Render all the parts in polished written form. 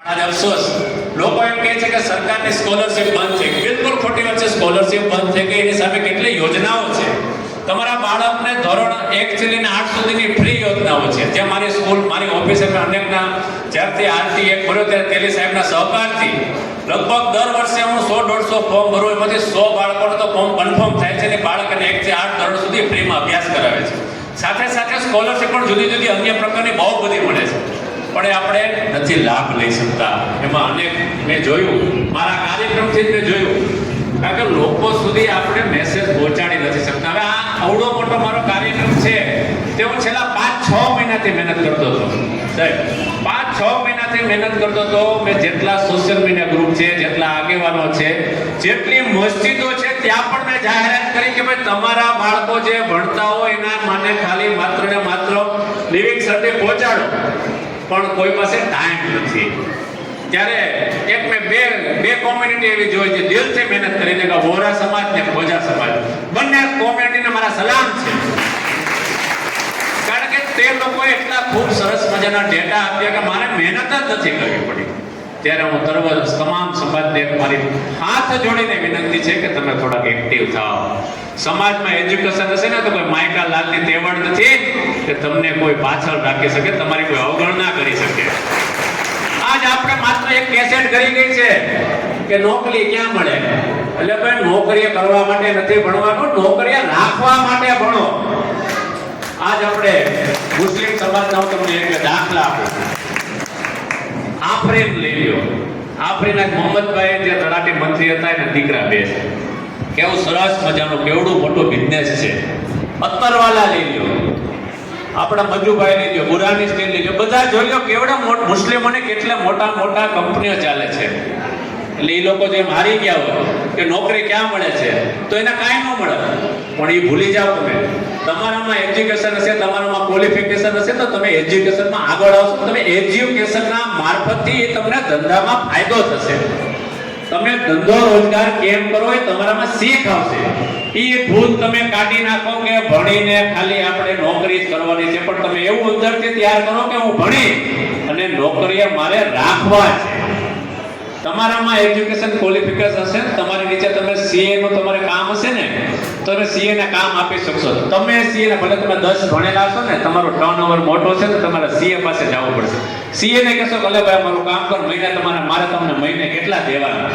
आज अफसोस લોકો એમ કહે છે કે સરકારની સ્કોલરશિપ બંધ થઈ ગઈ. બિલકુલ ખોટી વાત છે. સ્કોલરશિપ બંધ થઈ ગઈ એની સામે કેટલી યોજનાઓ છે. તમારા બાળકને ધોરણ 1 થી લઈને 8 સુધીની ફ્રી યોજનાઓ છે. જ્યાં મારી સ્કૂલ, મારી ઓફિસે અનેકના જ્યારથી આરટી એક ભર્યો ત્યારે તેલી સાહેબના સહકારથી લગભગ દર વર્ષે હું 100-150 ફોર્મ ભરું, એમાંથી 100 બાળકોને તો ફોર્મ કન્ફર્મ થાય છે અને બાળકને 1 થી 8 ધોરણ સુધી ફ્રીમાં અભ્યાસ કરાવે છે. સાથે સાથે સ્કોલરશિપ પણ જુદી જુદી અન્ય પ્રકારની બહુ બધી મળે છે, પણ એ આપણે નથી લાભ લઈ શકતા. એમાં અનેક મેં જોયું, મારા કાર્યક્રમથી જ મેં જોયું, કારણ કે લોકો સુધી આપણે મેસેજ પહોંચાડી નથી શકતા. હવે આ અવડો મોટો મારો કાર્યક્રમ છે તે હું છેલ્લા 5-6 મહિનાથી મહેનત કરતો હતો સાહેબ. 5-6 મહિનાથી મહેનત કરતો હતો. મેં જેટલા સોશિયલ મીડિયા ગ્રુપ છે, જેટલા આગેવાનો છે, જેટલી મસ્જિદો છે, ત્યાં પણ મેં જાહેરાત કરી કે ભાઈ તમારા બાળકો જે ભણતા હોય એના મને ખાલી માત્ર ને માત્ર લિવિંગ સર્ટિ પહોંચાડો, પણ કોઈ પાસે ટાઈમ નથી. ત્યારે એક મેં બે કોમ્યુનિટી એવી જોઈ છે દિલથી મહેનત કરીને, કે વોરા સમાજ ને ખોજા સમાજ, બંને કોમ્યુનિટીને મારા સલામ છે. કારણ કે તે લોકોએ એટલા ખૂબ સરસ મજાના ડેટા આપ્યા કે મારે મહેનત જ નથી કરવી પડી. ત્યારે હું તમામ સમાજને મારી હાથ જોડીને વિનંતી છે કે તમે થોડાક એક્ટિવ થાઓ. સમાજમાં એજ્યુકેશન હશે ને તો કોઈ માયકા લાલની તેવડ નથી કે તમને કોઈ પાછળ રાખી શકે, તમારી કોઈ અવગણના કરી શકે. આજ આપણે માત્ર એક કેસેટ કરી ગઈ છે કે નોકરી ક્યાં મળે. એટલે ભાઈ નોકરી કરવા માટે નથી ભણવાનું, નોકરી રાખવા માટે ભણો. આજ આપણે મુસ્લિમ સમાજના હું તમને એક દાખલા આપું. આફરીન લઈ લ્યો. આફરીના મોહમ્મદભાઈ જે તલાટી મંત્રી હતા એના દીકરા બે છે. કેવું સરસ મજાનું કેવડું મોટું બિઝનેસ છે. અત્તરવાલા લઈ લ્યો, આપણા મજુભાઈ લઈ લ્યો, બુરાની સ્ટીલ લઈ લ્યો, બધા જોઈ લો કેવડા મુસ્લિમોને કેટલા મોટા મોટા કંપનીઓ ચાલે છે. એટલે એ લોકો જેમ હારી ગયા હોય કે નોકરી ક્યાં મળે છે તો એને કાંઈ ન મળે, પણ એ ભૂલી જાઓ તમે. તમારામાં એજ્યુકેશન હશે, તમારામાં ક્વોલિફિકેશન હશે તો તમે એજ્યુકેશનમાં આગળ આવશો. તમે એજ્યુકેશનના મારફતથી તમને ધંધામાં ફાયદો થશે. તમે ધંધો રોજગાર કેમ કરો એ તમારામાં શીખ આવશે. એ ભૂલ તમે કાઢી નાખો કે ભણીને ખાલી આપણે નોકરી જ કરવાની છે, પણ તમે એવું અંદરથી તૈયાર કરો કે હું ભણી અને નોકરી મારે રાખવા છે. તમારામાં એજ્યુકેશન ક્વોલિફિકેશન હશે, તમારી નીચે તમે સીએ નું તમારે કામ હશે ને, તો તમે સીએ ને કામ આપી શકશો. તમે સીએ ને ભલે તમે 10 ભણેલા હશો ને, તમારો ટર્નઓવર મોટો છે તો તમારે સીએ પાસે જવું પડશે. સીએ ને કહેશો ભલે ભાઈ મારું કામ કર, મહિને મારે તમને મહિને કેટલા દેવાના.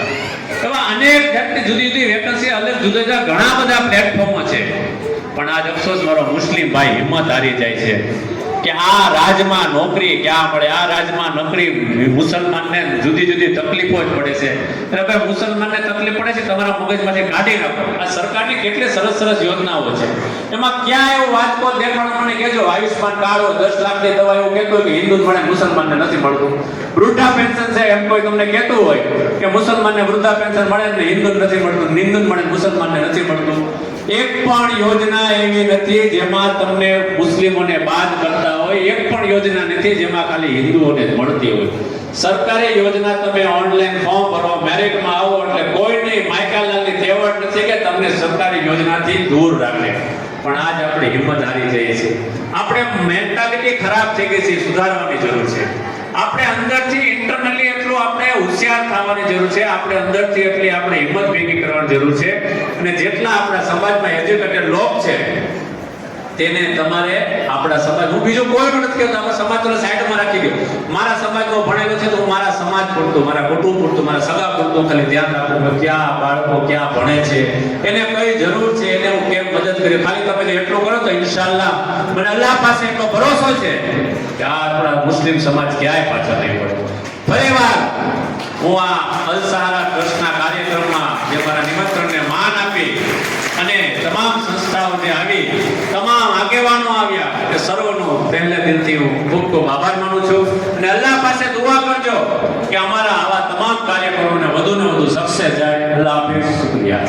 એવા અનેક જાતની જુદી જુદી વેકન્સી, અલગ જુદા જુદા ઘણા બધા પ્લેટફોર્મો છે. પણ આજ અફસોસ મારો મુસ્લિમ ભાઈ હિંમત હારી જાય છે કે આ રાજમાં નોકરી ક્યાં મળે. આ રાજમાં નોકરી મુસલમાનને જુદી જુદી તકલીફો જ પડે છે. એટલે ભાઈ મુસલમાનને તકલીફ પડે છે, તમારા મગજમાંથી કાઢી નાખો. આ સરકારની કેટલી સરસ સરસ યોજનાઓ છે, એમાં ક્યાં એવું વાત કો દેખાડો મને કહેજો. આયુષ્માન કાર્ડ 10 લાખની દવા એવું કહેતું હોય કે હિન્દુ મળે મુસલમાનને નથી મળતું. વૃદ્ધા પેન્શન છે એમ કોઈ તમને કહેતું હોય કે મુસલમાનને વૃદ્ધા પેન્શન મળે ને હિન્દુ નથી મળતું, હિન્દુ મળે મુસલમાનને નથી મળતું. એક પણ યોજના એવી નથી જેમાં તમને મુસ્લિમોને બાદ કરતા હોય. એક પણ યોજના નથી જેમાં ખાલી હિન્દુઓને જ મળતી હોય. સરકારી યોજના તમે ઓનલાઈન ફોર્મ ભરો, મેરિટમાં આવો એટલે કોઈની માયકાલાલની તેવડ નથી કે તમને સરકારી યોજનાથી દૂર રાખે. પણ આજ આપણે હિંમત હારી જઈએ છીએ. આપણે મેન્ટાલિટી ખરાબ થઈ ગઈ છે, સુધારવાની જરૂર છે. આપણે અંદરથી ઇન્ટરનલી એટલું આપણે હોશિયાર થવાની જરૂર છે. આપણે અંદરથી એટલી આપણે હિંમત ભેગી કરવાની જરૂર છે. અને જેટલા આપણા સમાજમાં એજ્યુકેટેડ લોક છે તેને તમારે આપણા સમાજ, હું બીજું કોઈ નથી કહેતો, આપણા સમાજને સાઈડમાં રાખી દો. મારા સમાજમાં ભણેલો છે તો હું મારા સમાજ પૂરતું, મારા કુટુંબ પૂરતું, મારા સગા પૂરતું ખાલી ધ્યાન રાખું કે ક્યાં બાળકો ક્યાં ભણે છે, એને કઈ જરૂર છે, એને હું કેમ મદદ કરી. ખાલી તમે એટલું કરો તો ઇન્શાઅલ્લાહ મને અલ્લાહ પાસે એટલો ભરોસો છે કે આ આપણા મુસ્લિમ સમાજ ક્યાંય પાછા નહીં પડે. ફરીવાર હું આ અલ સહારા ટ્રસ્ટના કાર્યક્રમમાં જે મારા નિમંત્રણને માન આપી અને તમામ સંસ્થાઓ જે આવી, તમામ આગેવાનો આવ્યા, કે સર્વનો પહેલે દિલથી હું ખૂબ ખૂબ આભાર માનું છું. અને અલ્લાહ પાસે દુઆ કરજો કે અમારા આવા તમામ કાર્યક્રમોને વધુને વધુ સક્સેસ જાય. અલ્લાહ હાફિઝ. શુક્રિયા.